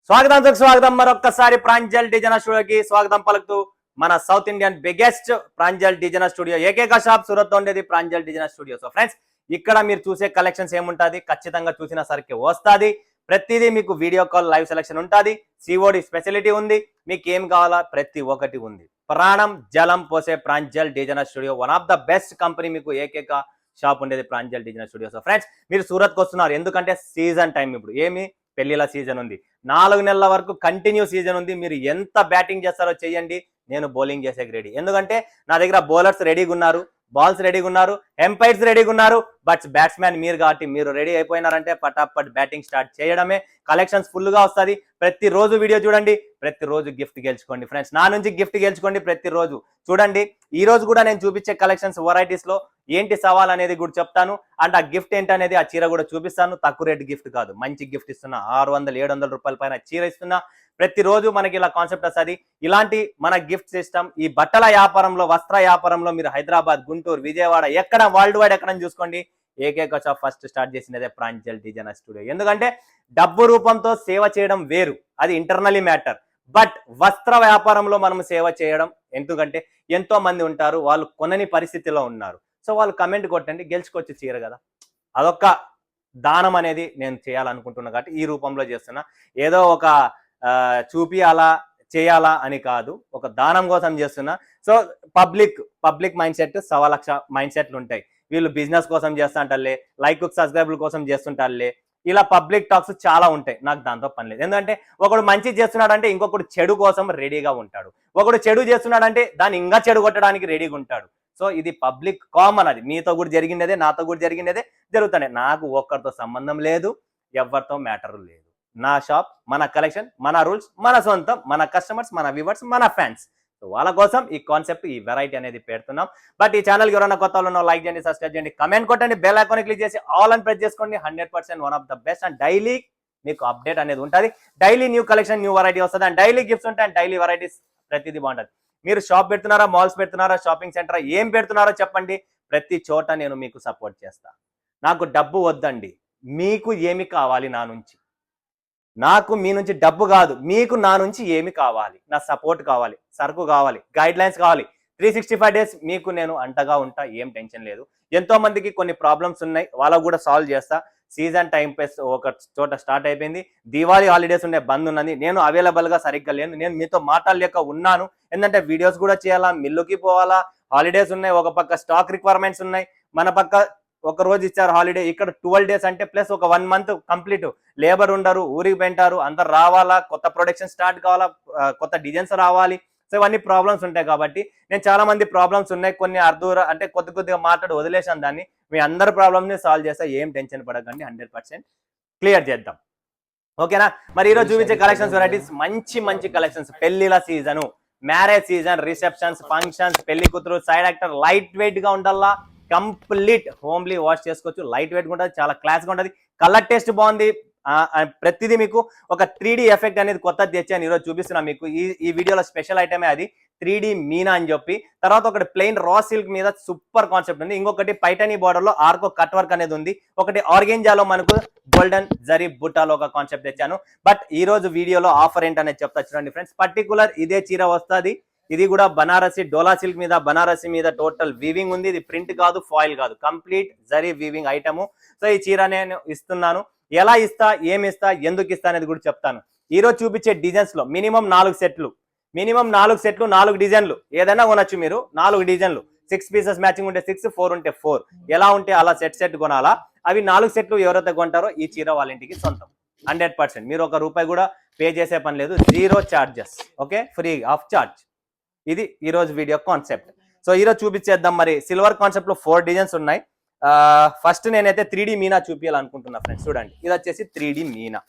స్వాగతం మరొక్కసారి ప్రాంజల్ డిజైనర్ స్టూడియోకి స్వాగతం పలుకుతూ మన south Indian biggest Pranjal designer studio ఏకైక షాప్ సూరత్ లో ఉండేది Pranjal designer studio. So friends, ఇక్కడ మీరు చూసే కలెక్షన్స్ ఏముంటది, ఖచ్చితంగా చూసిన సరికి వస్తుంది. ప్రతిదీ మీకు వీడియో కాల్ లైవ్ సెలెక్షన్ ఉంటుంది. సిఓడి స్పెషాలిటీ ఉంది. మీకు ఏం కావాలా ప్రతి ఒక్కటి ఉంది. ప్రాణం జలం పోసే Pranjal designer studio one of the best company. మీకు ఏకైక షాప్ ఉండేది Pranjal designer studio. So friends, మీరు సూరత్కి వస్తున్నారు ఎందుకంటే సీజన్ టైం. ఇప్పుడు ఏమి పెళ్లిల సీజన్ ఉంది, 4 నెలల వరకు కంటిన్యూ సీజన్ ఉంది. మీరు ఎంత బ్యాటింగ్ చేస్తారో చెయ్యండి, నేను బౌలింగ్ చేసేకి రెడీ. ఎందుకంటే నా దగ్గర బౌలర్స్ రెడీగా ఉన్నారు, బాల్స్ రెడీగా ఉన్నారు, ఎంపైర్స్ రెడీగా ఉన్నారు. బట్ బ్యాట్స్మెన్ మీరు కాబట్టి మీరు రెడీ అయిపోయినారంటే పటాపట్ బ్యాటింగ్ స్టార్ట్ చేయడమే. కలెక్షన్స్ ఫుల్ గా వస్తుంది. ప్రతిరోజు వీడియో చూడండి, ప్రతిరోజు గిఫ్ట్ గెలుచుకోండి ఫ్రెండ్స్. నా నుంచి గిఫ్ట్ గెలుచుకోండి ప్రతిరోజు చూడండి. ఈ రోజు కూడా నేను చూపించే కలెక్షన్స్ వెరైటీస్ లో ఏంటి సవాల్ అనేది కూడా చెప్తాను. అండ్ ఆ గిఫ్ట్ ఏంటనేది ఆ చీర కూడా చూపిస్తాను. తక్కువ రేట్ గిఫ్ట్ కాదు, మంచి గిఫ్ట్ ఇస్తున్నా. 600-700 రూపాయల పైన చీర ఇస్తున్నా. ప్రతిరోజు మనకి ఇలా కాన్సెప్ట్ వస్తుంది. ఇలాంటి మన గిఫ్ట్ సిస్టమ్ ఈ బట్టల వ్యాపారంలో, వస్త్ర వ్యాపారంలో మీరు హైదరాబాద్, గుంటూరు, విజయవాడ ఎక్కడ వరల్డ్ వైడ్ ఎక్కడ చూసుకోండి, ఏకైక షాప్ ఫస్ట్ స్టార్ట్ చేసినదే ప్రాంజల్ డిజైనర్ స్టూడియో. ఎందుకంటే డబ్బు రూపంతో సేవ చేయడం వేరు, అది ఇంటర్నలీ మ్యాటర్. బట్ వస్త్ర వ్యాపారంలో మనం సేవ చేయడం, ఎందుకంటే ఎంతో మంది ఉంటారు వాళ్ళు కొనని పరిస్థితిలో ఉన్నారు. సో వాళ్ళు కమెంట్ కొట్టండి, గెలుచుకోవచ్చు చీర కదా. అదొక దానం అనేది నేను చేయాలనుకుంటున్నా కాబట్టి ఈ రూపంలో చేస్తున్నా. ఏదో ఒక చూపియాలా చేయాలా అని కాదు, ఒక దానం కోసం చేస్తున్నా. So public mind set 1,00,000 mind సెట్లు ఉంటాయి. వీళ్ళు బిజినెస్ కోసం చేస్తుంటారులే, లైక్ సబ్స్క్రైబర్ల కోసం చేస్తుంటారులే, ఇలా పబ్లిక్ టాక్స్ చాలా ఉంటాయి. నాకు దాంతో పని లేదు. ఎందుకంటే ఒకడు మంచి చేస్తున్నాడంటే ఇంకొకడు చెడు కోసం రెడీగా ఉంటాడు. ఒకడు చెడు చేస్తున్నాడంటే దాన్ని ఇంకా చెడు కొట్టడానికి రెడీగా ఉంటాడు. సో ఇది పబ్లిక్ కామన్. అది మీతో కూడా జరిగినదే, నాతో కూడా జరిగినదే, జరుగుతాయి. నాకు ఒక్కరితో సంబంధం లేదు, ఎవరితో మ్యాటర్ లేదు. నా షాప్, మన కలెక్షన్, మన రూల్స్, మన సొంతం, మన కస్టమర్స్, మన వ్యూవర్స్, మన ఫ్యాన్స్. సో వాళ్ళ కోసం ఈ కాన్సెప్ట్, ఈ వెరైటీ అనేది పెడుతున్నాం. బట్ ఈ ఛానల్కి ఎవరైనా కొత్త వాళ్ళు లైక్ చేయండి, సబ్స్క్రైబ్ చేయండి, కమెంట్ కొట్టండి, బెల్ ఐకాన్ క్లిక్ చేసి ఆల్ అని ప్రెస్ చేసుకోండి. 100% one of the best. And daily మీకు అప్డేట్ అనేది ఉంటుంది. Daily new collection, new variety వస్తుంది. అండ్ డైలీ గిఫ్ట్స్ ఉంటాయి. అండ్ డైలీ వెరైటీస్ ప్రతిదీ బాగుంటుంది. మీరు షాప్ పెడుతున్నారా, మాల్స్ పెడుతున్నారా, షాపింగ్ సెంటర్ ఏం పెడుతున్నారో చెప్పండి. ప్రతి చోట నేను మీకు సపోర్ట్ చేస్తాను. నాకు డబ్బు వద్దండి, మీకు ఏమి కావాలి నా నుంచి? నాకు మీ నుంచి డబ్బు కాదు, మీకు నా నుంచి ఏమి కావాలి? నా సపోర్ట్ కావాలి, సరుకు కావాలి, గైడ్ లైన్స్ కావాలి. 365 డేస్ మీకు నేను అంటగా ఉంటా, ఏం టెన్షన్ లేదు. ఎంతో మందికి కొన్ని ప్రాబ్లమ్స్ ఉన్నాయి, వాళ్ళకు కూడా సాల్వ్ చేస్తా. సీజన్ టైం పేస్ ఒక చోట స్టార్ట్ అయిపోయింది. దీవాళీ హాలిడేస్ ఉండే బంద్ ఉన్నది. నేను అవైలబుల్ గా సరిగ్గా లేను. నేను మీతో మాట్లాడలేక ఉన్నాను. ఎందుకంటే వీడియోస్ కూడా చేయాలా, మిల్లుకి పోవాలా, హాలిడేస్ ఉన్నాయి, ఒక పక్క స్టాక్ రిక్వైర్మెంట్స్ ఉన్నాయి, మన పక్క ఒక రోజు ఇచ్చారు హాలిడే, ఇక్కడ 12 డేస్ అంటే ప్లస్ ఒక 1 మంత్ కంప్లీట్. లేబర్ ఉండరు, ఊరికి పెంటారు, అందరు రావాలా, కొత్త ప్రొడక్షన్ స్టార్ట్ కావాలా, కొత్త డిజైన్స్ రావాలి. సో ఇవన్నీ ప్రాబ్లమ్స్ ఉంటాయి. కాబట్టి నేను చాలా మంది ప్రాబ్లమ్స్ ఉన్నాయి, కొన్ని అంటే కొద్దిగా మాట్లాడి వదిలేసాను దాన్ని. మీ అందరి ప్రాబ్లమ్ ని సాల్వ్ చేస్తా, ఏం టెన్షన్ పడకండి. 100% క్లియర్ చేద్దాం, ఓకేనా? మరి ఈరోజు చూపించే కలెక్షన్స్ వెరైటీస్ మంచి కలెక్షన్స్. పెళ్లిల season, marriage season, receptions, functions, పెళ్లి కూతురు, సైడ్ యాక్టర్, లైట్ వెయిట్ గా ఉండాలా, కంప్లీట్ హోమ్లీ వాష్ చేసుకోవచ్చు. లైట్ వెయిట్ గా ఉంటుంది, చాలా క్లాస్ గా ఉంటుంది, కలర్ టేస్ట్ బాగుంది. ప్రతిదీ మీకు ఒక 3D ఎఫెక్ట్ అనేది కొత్తది తెచ్చాను, ఈరోజు చూపిస్తున్నా మీకు. ఈ వీడియోలో స్పెషల్ ఐటమే అది 3D మీనా అని చెప్పి. తర్వాత ఒకటి ప్లెయిన్ రా సిల్క్ మీద సూపర్ కాన్సెప్ట్ ఉంది. ఇంకొకటి పైటనీ బార్డర్ లో ఆర్కో కట్ వర్క్ అనేది ఉంది. ఒకటి ఆర్గెంజాలో మనకు గోల్డెన్ జరీ బుట్టాలో ఒక కాన్సెప్ట్ తెచ్చాను. బట్ ఈ రోజు వీడియోలో ఆఫర్ ఏంటనేది చెప్తా చూడండి ఫ్రెండ్స్. పర్టికులర్ ఇదే చీర వస్తుంది. ఇది కూడా బనారసి డోలా సిల్క్ మీద, బనారసి మీద టోటల్ వీవింగ్ ఉంది. ఇది ప్రింట్ కాదు, ఫాయిల్ కాదు, complete zari weaving item. So ఈ చీర నేను ఇస్తున్నాను. ఎలా ఇస్తా, ఏమి ఇస్తా, ఎందుకు ఇస్తా అనేది కూడా చెప్తాను. ఈ రోజు చూపించే డిజైన్స్ లో మినిమం 4 సెట్లు, 4 డిజైన్లు ఏదైనా కొనొచ్చు మీరు. 4 డిజైన్లు, 6 పీసెస్ మ్యాచింగ్ ఉంటే 6, 4 ఉంటే 4, ఎలా ఉంటే అలా సెట్ కొనాలా. అవి 4 సెట్లు ఎవరైతే కొంటారో ఈ చీర వాళ్ళ ఇంటికి సొంతం. 100% మీరు ₹1 కూడా పే చేసే పని లేదు, 0 charges, okay, free of charge. ఇది ఈ రోజు వీడియో కాన్సెప్ట్. సో ఈరోజు చూపించేద్దాం. మరి సిల్వర్ కాన్సెప్ట్ లో 4 డిజైన్స్ ఉన్నాయి. ఫస్ట్ నేనైతే 3D మీనా చూపించాలనుకుంటున్నా ఫ్రెండ్స్. చూడండి, ఇది వచ్చేసి 3D మీనా.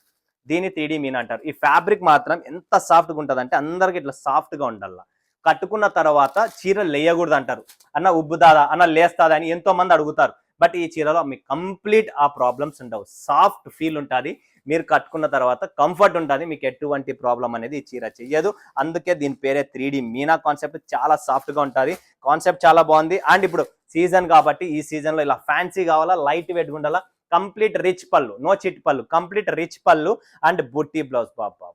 దీన్ని 3D మీనా అంటారు. ఈ ఫ్యాబ్రిక్ మాత్రం ఎంత సాఫ్ట్ గా ఉంటుంది అంటే అందరికి ఇట్లా సాఫ్ట్ గా ఉండాల. కట్టుకున్న తర్వాత చీర లేయకూడదు అంటారు. అన్న ఉబ్బుదాదా, అన్న లేస్తాదా అని ఎంతో మంది అడుగుతారు. బట్ ఈ చీరలో మీకు కంప్లీట్ ఆ ప్రాబ్లమ్స్ ఉండవు. సాఫ్ట్ ఫీల్ ఉంటుంది. మీరు కట్టుకున్న తర్వాత కంఫర్ట్ ఉంటుంది. మీకు ఎటువంటి ప్రాబ్లం అనేది ఈ చీర చెయ్యదు. అందుకే దీని పేరే 3D మీనా కాన్సెప్ట్. చాలా సాఫ్ట్ గా ఉంటుంది, కాన్సెప్ట్ చాలా బాగుంది. అండ్ ఇప్పుడు సీజన్ కాబట్టి ఈ సీజన్ లో ఇలా ఫ్యాన్సీ కావాలా, లైట్ వెయిట్ ఉండాలా, కంప్లీట్ రిచ్ పళ్ళు, నో చిట్ పళ్ళు, కంప్లీట్ రిచ్ పళ్ళు అండ్ బుట్టి బ్లౌజ్. బాబా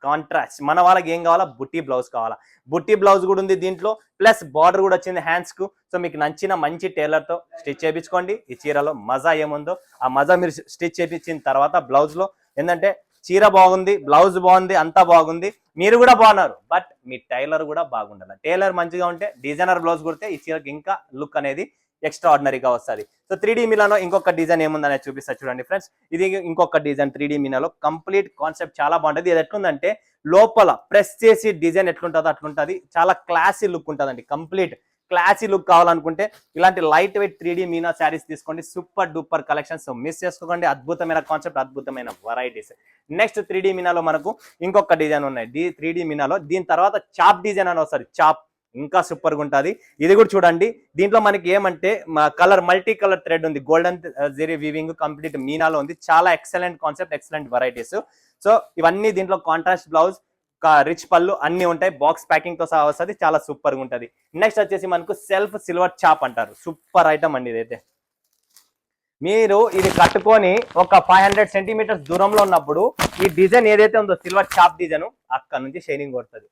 కాంట్రాస్ట్. మన వాళ్ళకి ఏం కావాలా, బుట్టి బ్లౌజ్ కావాలా, బుట్టి బ్లౌజ్ కూడా ఉంది దీంట్లో, ప్లస్ బార్డర్ కూడా వచ్చింది హ్యాండ్స్ కు. సో మీకు నచ్చిన మంచి టైలర్ తో స్టిచ్ చేయించుకోండి. ఈ చీరలో మజా ఏముందో ఆ మజా మీరు స్టిచ్ చేయించిన తర్వాత బ్లౌజ్ లో ఏంటంటే చీర బాగుంది, బ్లౌజ్ బాగుంది, అంతా బాగుంది, మీరు కూడా బాగున్నారు, బట్ మీ టైలర్ కూడా బాగుండాలి. టైలర్ మంచిగా ఉంటే డిజైనర్ బ్లౌజ్ కుడితే ఈ చీరకి ఇంకా లుక్ అనేది ఎక్స్ట్రా ఆర్డినరీగా వస్తుంది. సో 3D మీనాలో ఇంకొక డిజైన్ ఏముందనేది చూపిస్తా చూడండి ఫ్రెండ్స్. ఇది ఇంకొక డిజైన్ 3D మీనాలో కంప్లీట్ కాన్సెప్ట్ చాలా బాగుంటుంది. ఇది ఎట్లుందంటే లోపల ప్రెస్ చేసి డిజైన్ ఎట్లుంటుందో అట్లుంటుంది. చాలా క్లాసీ లుక్ ఉంటుందండి. కంప్లీట్ క్లాసీ లుక్ కావాలనుకుంటే ఇలాంటి light weight 3D Meena saris తీసుకోండి. సూపర్ డూపర్ కలెక్షన్స్, మిస్ చేసుకోకండి. అద్భుతమైన కాన్సెప్ట్, అద్భుతమైన వెరైటీస్. నెక్స్ట్ 3D మీనాలో మనకు ఇంకొక డిజైన్ ఉన్నాయి. 3D మీనాలో దీని తర్వాత చాప్ డిజైన్ అని వస్తుంది. చాప్ ఇంకా సూపర్ గా ఉంటుంది. ఇది కూడా చూడండి. దీంట్లో మనకి ఏమంటే కలర్ మల్టీ కలర్ థ్రెడ్ ఉంది, గోల్డెన్ జెరీ వీవింగ్ కంప్లీట్ మీనాలో ఉంది. చాలా excellent concept, excellent varieties. So ఇవన్నీ దీంట్లో కాంట్రాస్ట్ బ్లౌజ్, రిచ్ పళ్ళు అన్ని ఉంటాయి. బాక్స్ ప్యాకింగ్ తో సహా వస్తుంది. చాలా సూపర్ గా ఉంటుంది. నెక్స్ట్ వచ్చేసి మనకు సెల్ఫ్ సిల్వర్ చాప్ అంటారు. సూపర్ ఐటమ్ అండి ఇదైతే. మీరు ఇది కట్టుకొని ఒక 500 సెంటీమీటర్స్ దూరంలో ఉన్నప్పుడు ఈ డిజైన్ ఏదైతే ఉందో సిల్వర్ చాప్ డిజైన్ అక్కడ నుంచి షైనింగ్ కొడుతుంది.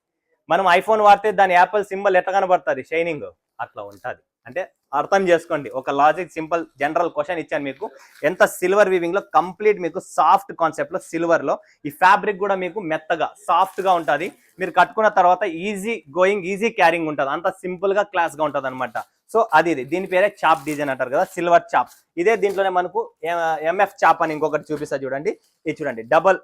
మనం ఐఫోన్ వాడితే దాని యాపిల్ సింబల్ ఎట్లా కనబడుతుంది, షైనింగ్ అట్లా ఉంటుంది. అంటే అర్థం చేసుకోండి. ఒక లాజిక్ సింపుల్ జనరల్ క్వశ్చన్ ఇచ్చాను మీకు. ఎంత సిల్వర్ వీవింగ్ లో కంప్లీట్ మీకు సాఫ్ట్ కాన్సెప్ట్ లో సిల్వర్ లో ఈ ఫ్యాబ్రిక్ కూడా మీకు మెత్తగా సాఫ్ట్ గా ఉంటుంది. మీరు కట్టుకున్న తర్వాత ఈజీ గోయింగ్, ఈజీ క్యారింగ్ ఉంటుంది. అంత సింపుల్ గా క్లాస్ గా ఉంటుంది అనమాట. సో అది దీని పేరే చాప్ డిజైన్ అంటారు కదా, సిల్వర్ చాప్. ఇదే దీంట్లోనే మనకు ఎంఎఫ్ చాప్ అని ఇంకొకటి చూపిస్తా చూడండి. ఇది చూడండి, డబల్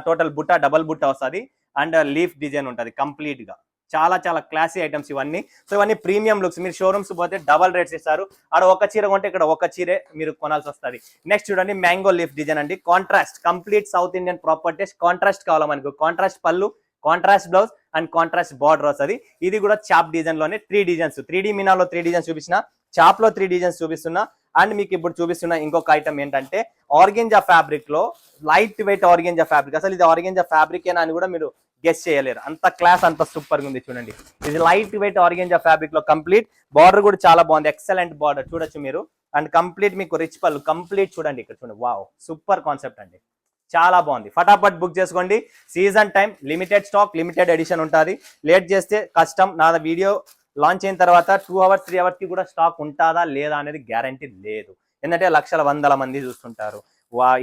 టోటల్ బుట్ట, డబల్ బుట్ట వస్తుంది అండ్ లీఫ్ డిజైన్ ఉంటుంది కంప్లీట్ గా. చాలా చాలా క్లాసీ ఐటమ్స్ ఇవన్నీ. సో ఇవన్నీ ప్రీమియం లుక్స్. మీరు షోరూమ్స్ పోతే డబల్ రేట్స్ ఇస్తారు. ఆడ ఒక చీర కొంటే ఇక్కడ ఒక చీరే మీరు కొనాల్సి వస్తుంది. నెక్స్ట్ చూడండి, మ్యాంగో లీఫ్ డిజైన్ అండి. Contrast, complete south Indian properties. Contrast కావాలా మనకు, కాంట్రాస్ట్ పళ్ళు, contrast blouse and contrast border వస్తుంది. ఇది కూడా చాప్ డిజైన్ లోనే 3 డిజైన్స్. 3D మీనాలో 3 డిజైన్స్ చూపించిన, చాప్ లో 3 డిజైన్స్ చూపిస్తున్నా. అండ్ మీకు ఇప్పుడు చూపిస్తున్న ఇంకొక ఐటమ్ ఏంటంటే ఆర్గెంజా ఫ్యాబ్రిక్ లో లైట్ వెయిట్ ఆర్గెంజా ఫ్యాబ్రిక్. అసలు ఇది ఆర్గెంజా ఫ్యాబ్రిక్ ఏనా అని కూడా మీరు గెస్ చేయలేరు, అంత క్లాస్, అంత సూపర్ గా ఉంది. చూడండి, ఇది లైట్ వెయిట్ ఆర్గెంజా ఫ్యాబ్రిక్ లో కంప్లీట్ బార్డర్ కూడా చాలా బాగుంది. ఎక్సలెంట్ బార్డర్ చూడొచ్చు మీరు. అండ్ కంప్లీట్ మీకు రిచ్ పళ్ళు కంప్లీట్ చూడండి ఇక్కడ చూడండి. వావ్, సూపర్ కాన్సెప్ట్ అండి, చాలా బాగుంది. ఫటాఫట్ బుక్ చేసుకోండి. Season time, limited stock, limited edition ఉంటుంది. లేట్ చేస్తే కష్టం. నా వీడియో లాంచ్ అయిన తర్వాత 2 hours 3 hours కి కూడా స్టాక్ ఉంటుందా లేదా అనేది గ్యారంటీ లేదు. ఎందుకంటే లక్షల వందల మంది చూస్తుంటారు.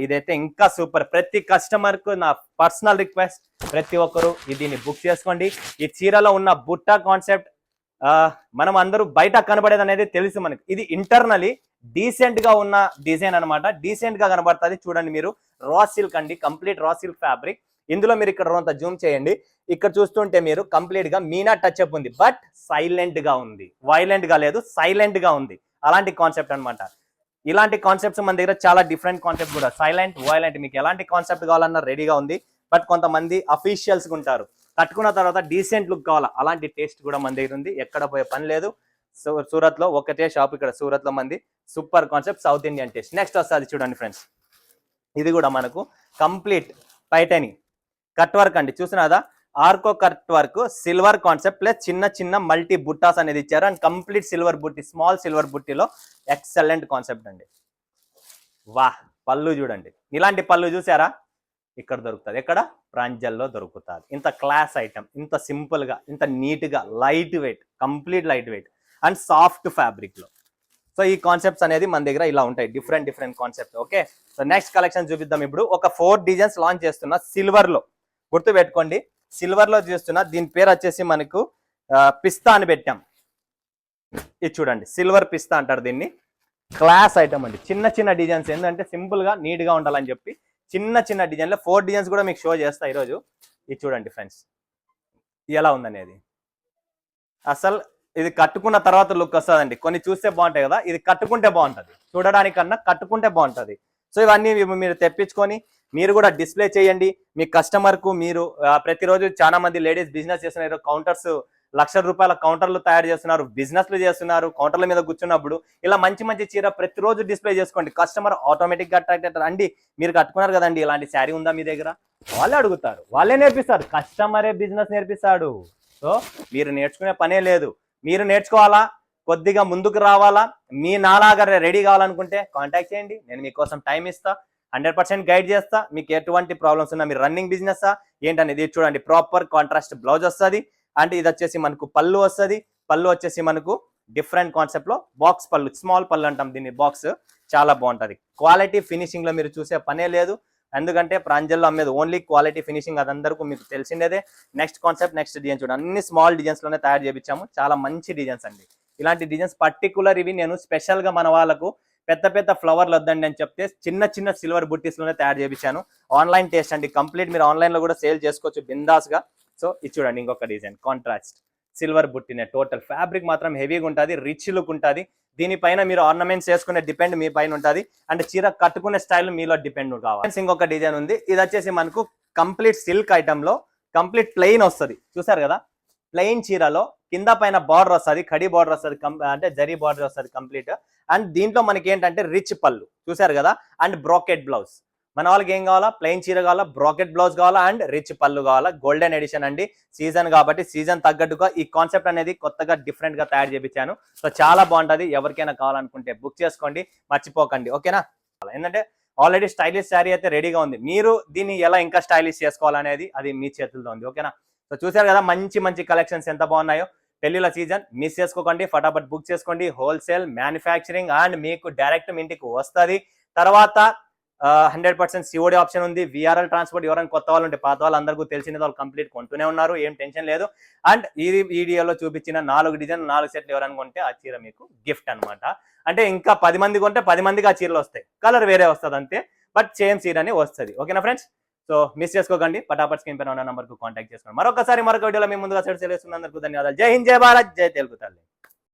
ఇదైతే ఇంకా సూపర్. ప్రతి కస్టమర్ కు నా పర్సనల్ రిక్వెస్ట్, ప్రతి ఒక్కరు దీన్ని బుక్ చేసుకోండి. ఈ చీరలో ఉన్న బుట్ట కాన్సెప్ట్ మనం అందరూ బయట కనబడేది అనేది తెలుసు మనకి. ఇది ఇంటర్నలీ డీసెంట్ గా ఉన్న డిజైన్ అనమాట. డీసెంట్ గా కనబడుతుంది. చూడండి మీరు, రా సిల్క్ అండి, కంప్లీట్ రా సిల్క్ ఫ్యాబ్రిక్. ఇందులో మీరు ఇక్కడ కొంత జూమ్ చేయండి. ఇక్కడ చూస్తుంటే మీరు కంప్లీట్ గా మీనా టచ్ అప్ ఉంది, బట్ సైలెంట్ గా ఉంది. వైలెంట్ గా లేదు, సైలెంట్ గా ఉంది. అలాంటి కాన్సెప్ట్ అనమాట. ఇలాంటి కాన్సెప్ట్స్ మన దగ్గర చాలా డిఫరెంట్ కాన్సెప్ట్ కూడా, సైలెంట్, వైలెంట్, మీకు ఎలాంటి కాన్సెప్ట్ కావాలన్నా రెడీగా ఉంది. బట్ కొంతమంది అఫీషియల్స్ ఉంటారు, కట్టుకున్న తర్వాత డీసెంట్ లుక్ కావాలా, అలాంటి టేస్ట్ కూడా మన దగ్గర ఉంది. ఎక్కడ పోయే పని లేదు. సూరత్ లో ఒకటే షాప్, ఇక్కడ సూరత్ లో మంది. Super concept, south Indian taste. Next వస్తుంది చూడండి ఫ్రెండ్స్, ఇది కూడా మనకు కంప్లీట్ పైటని కట్ వర్క్ అండి. చూసినాదా, ఆర్కో cut work, silver concept plus చిన్న చిన్న మల్టీ బుట్టాస్ అనేది ఇచ్చారు. అండ్ కంప్లీట్ సిల్వర్ బుట్టి, స్మాల్ సిల్వర్ బుట్టిలో ఎక్సలెంట్ కాన్సెప్ట్ అండి. వాహ్, పళ్ళు చూడండి. ఇలాంటి పళ్ళు చూసారా, ఇక్కడ దొరుకుతుంది. ఎక్కడ, ప్రాంజల్లో దొరుకుతుంది. ఇంత క్లాస్ ఐటమ్, ఇంత సింపుల్ గా, ఇంత నీట్ గా, light weight, complete light weight and soft fabric లో. సో ఈ కాన్సెప్ట్స్ అనేది మన దగ్గర ఇలా ఉంటాయి, different concept. Okay, so next collection చూపిద్దాం. ఇప్పుడు ఒక 4 డిజైన్స్ లాంచ్ చేస్తున్నా సిల్వర్ లో. గుర్తు పెట్టుకోండి, సిల్వర్ లో చేస్తున్నా. దీని పేరు వచ్చేసి మనకు పిస్తా అని పెట్టాం. ఇది చూడండి, సిల్వర్ పిస్తా అంటారు దీన్ని. క్లాస్ ఐటమ్ అండి. చిన్న డిజైన్స్, ఏంటంటే సింపుల్ గా నీట్ గా ఉండాలని చెప్పి చిన్న డిజైన్ లో 4 డిజైన్స్ కూడా మీకు షో చేస్తా ఈరోజు. ఇది చూడండి ఫ్రెండ్స్, ఎలా ఉందనేది. అసలు ఇది కట్టుకున్న తర్వాత లుక్ వస్తుందండి. కొన్ని చూస్తే బాగుంటాయి కదా, ఇది కట్టుకుంటే బాగుంటుంది. చూడడానికన్నా కట్టుకుంటే బాగుంటుంది. సో ఇవన్నీ మీరు తెప్పించుకొని మీరు కూడా డిస్ప్లే చేయండి మీ కస్టమర్ కు. మీరు ప్రతిరోజు చాలా మంది లేడీస్ బిజినెస్ చేస్తున్నారు. కౌంటర్స్, లక్షల రూపాయల కౌంటర్లు తయారు చేస్తున్నారు, బిజినెస్లు చేస్తున్నారు. కౌంటర్ల మీద కూర్చున్నప్పుడు ఇలా మంచి చీర ప్రతిరోజు డిస్ప్లే చేసుకోండి. కస్టమర్ ఆటోమేటిక్ గా అట్రాక్ట్ అవుతారు. అండి మీరు కట్టుకున్నారు కదండి, ఇలాంటి శారీ ఉందా మీ దగ్గర, వాళ్ళే అడుగుతారు, వాళ్ళే నేర్పిస్తారు. కస్టమరే బిజినెస్ నేర్పిస్తాడు. సో మీరు నేర్చుకునే పనే లేదు. మీరు నేర్చుకోవాలా, కొద్దిగా ముందుకు రావాలా, మీ నాలాగా రెడీ కావాలనుకుంటే కాంటాక్ట్ చేయండి. నేను మీకోసం టైం ఇస్తా. 100% గైడ్ చేస్తా. మీకు ఎటువంటి ప్రాబ్లమ్స్ ఉన్నా, మీరు రన్నింగ్ బిజినెస్ ఏంటనేది చూడండి. ప్రాపర్ కాంట్రాస్ట్ బ్లౌజ్ వస్తుంది. అండ్ ఇది వచ్చేసి మనకు పళ్ళు వస్తుంది. పళ్ళు వచ్చేసి మనకు డిఫరెంట్ కాన్సెప్ట్ లో బాక్స్ పళ్ళు, స్మాల్ పళ్ళు అంటాం దీన్ని, బాక్స్ చాలా బాగుంటది. క్వాలిటీ ఫినిషింగ్ లో మీరు చూసే పనే లేదు, ఎందుకంటే ప్రాంజల్లో అమ్మేది ఓన్లీ క్వాలిటీ ఫినిషింగ్, అదందరికీ మీకు తెలిసిందేదే. నెక్స్ట్ కాన్సెప్ట్, నెక్స్ట్ డిజైన్ చూడండి. అన్ని స్మాల్ డిజైన్స్ లోనే తయారు చేయించాము. చాలా మంచి డిజైన్స్ అండి. ఇలాంటి డిజైన్స్ పర్టికులర్ ఇవి నేను స్పెషల్ గా మన వాళ్ళకు పెద్ద పెద్ద ఫ్లవర్లు వద్దండి అని చెప్తే చిన్న చిన్న సిల్వర్ బుట్టీస్ లోనే తయారు చేయించాను. ఆన్లైన్ టేస్ట్ అండి కంప్లీట్, మీరు ఆన్లైన్ లో కూడా సేల్ చేసుకోవచ్చు బిందాస్ గా. సో ఇది చూడండి ఇంకొక డిజైన్, కాంట్రాస్ట్ సిల్వర్ బుట్టినే. టోటల్ ఫ్యాబ్రిక్ మాత్రం హెవీగా ఉంటుంది, రిచ్ లుక్ ఉంటుంది. దీనిపైన మీరు ఆర్నమెంట్స్ వేసుకునే డిపెండ్ మీ పైన ఉంటుంది, అండ్ చీర కట్టుకునే స్టైల్ మీలో డిపెండ్ కావాలి. ఇంకొక డిజైన్ ఉంది, ఇది వచ్చేసి మనకు కంప్లీట్ సిల్క్ ఐటమ్ లో కంప్లీట్ ప్లెయిన్ వస్తుంది. చూసారు కదా, ప్లెయిన్ చీరలో కింద పైన బార్డర్ వస్తుంది, కడి బార్డర్ వస్తుంది, అంటే జరీ బార్డర్ వస్తుంది కంప్లీట్. అండ్ దీంట్లో మనకి ఏంటంటే రిచ్ పళ్ళు చూసారు కదా, అండ్ బ్రోకెట్ బ్లౌజ్. మన వాళ్ళకి ఏం కావాలా, ప్లెయిన్ చీర కావాలా, బ్రాకెట్ బ్లౌజ్ కావాలా, అండ్ రిచ్ పళ్ళు కావాలా. గోల్డెన్ ఎడిషన్ అండి, సీజన్ కాబట్టి సీజన్ తగ్గట్టుగా ఈ కాన్సెప్ట్ అనేది కొత్తగా డిఫరెంట్ గా తయారు చేయించాను. సో చాలా బాగుంటది, ఎవరికైనా కావాలనుకుంటే బుక్ చేసుకోండి, మర్చిపోకండి. ఓకేనా, ఏంటంటే ఆల్రెడీ స్టైలిష్ శారీ అయితే రెడీగా ఉంది, మీరు దీన్ని ఎలా ఇంకా స్టైలిష్ చేసుకోవాలనేది అది మీ చేతుల్లో ఉంది. ఓకేనా, సో చూసారు కదా మంచి మంచి కలెక్షన్స్ ఎంత బాగున్నాయో. పెళ్లిల సీజన్ మిస్ చేసుకోకండి, ఫటాఫట్ బుక్ చేసుకోండి. హోల్సేల్, మ్యానుఫ్యాక్చరింగ్ అండ్ మీకు డైరెక్ట్ మీ ఇంటికి వస్తుంది. తర్వాత 100% సిఓడి ఆప్షన్ ఉంది. విఆర్ఎల్ ట్రాన్స్పోర్ట్, ఎవరైనా కొత్త వాళ్ళు ఉంటే పాత వాళ్ళు అందరికీ తెలిసిన వాళ్ళు కంప్లీట్ కొంటూనే ఉన్నారు, ఏం టెన్షన్ లేదు. అండ్ ఈ వీడియోలో చూపించిన 4 డిజైన్ 4 సెట్లు ఎవరైనా కొంటే ఆ చీర మీకు గిఫ్ట్ అనమాట. అంటే ఇంకా 10 మంది కొంటే 10 మందికి ఆ చీరలు వస్తాయి, కలర్ వేరే వస్తుంది అంతే, బట్ సేమ్ చీర అని వస్తుంది. ఓకేనా ఫ్రెండ్స్, సో మిస్ చేసుకోకండి, ఫటాఫట్ స్క్రీన్ పైన ఉన్న నంబర్కు కాంటాక్ట్ చేసుకోండి. మరొకసారి మరొక వీడియోలో మీ ముందుగా సెట్ చేస్తున్నందుకు ధన్యవాదాలు. జై హింద్, జై భారత్, జై తెలుగు తల్లి.